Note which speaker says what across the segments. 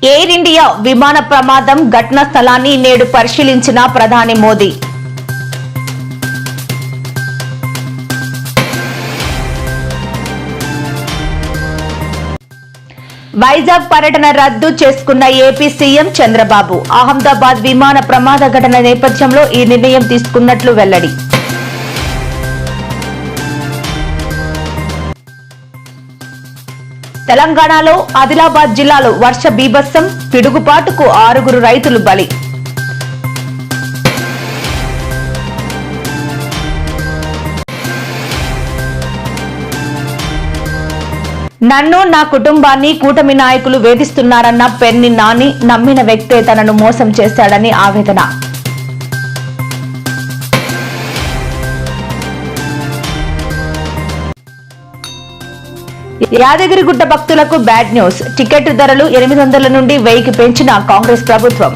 Speaker 1: Air India విమాన ప్రమాదం ఘటనా స్థలాన్ని నేడు పరిశీలించిన ప్రధాని మోదీ. వైజాగ్ పర్యటన రద్దు చేసుకున్న ఏపీ సీఎం చంద్రబాబు. అహ్మదాబాద్ విమాన ప్రమాద ఘటన నేపథ్యంలో ఈ నిర్ణయం తీసుకున్నట్లు వెల్లడి. తెలంగాణలో ఆదిలాబాద్ జిల్లాలో వర్ష బీభత్సం, పిడుగుపాటుకు 6 రైతులు బలి. నన్ను, నా కుటుంబాన్ని కూటమి నాయకులు వేధిస్తున్నారన్న పెన్ని నాని. నమ్మిన వ్యక్తే తనను మోసం చేశాడని ఆవేదన. యాదగిరిగుట్ట భక్తులకు బ్యాడ్ న్యూస్. టికెట్ ధరలు 800 నుండి 1000కి పెంచిన కాంగ్రెస్ ప్రభుత్వం.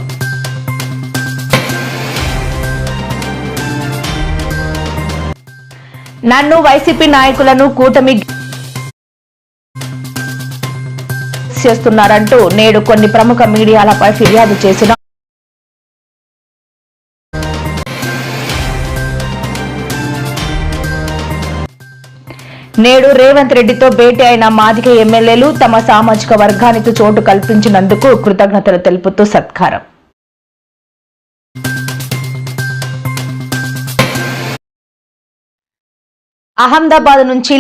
Speaker 1: నన్ను, వైసీపీ నాయకులను కూటమి చేస్తున్నారంటూ నేడు కొన్ని ప్రముఖ మీడియాలపై ఫిర్యాదు చేసిన నేడు రేవంత్ రెడ్డితో భేటీ అయిన మాదిగ ఎమ్మెల్యేలు తమ సామాజిక వర్గానికి చోటు కల్పించినందుకు కృతజ్ఞతలు తెలుపుతూ సత్కారం. అహ్మదాబాద్ నుంచి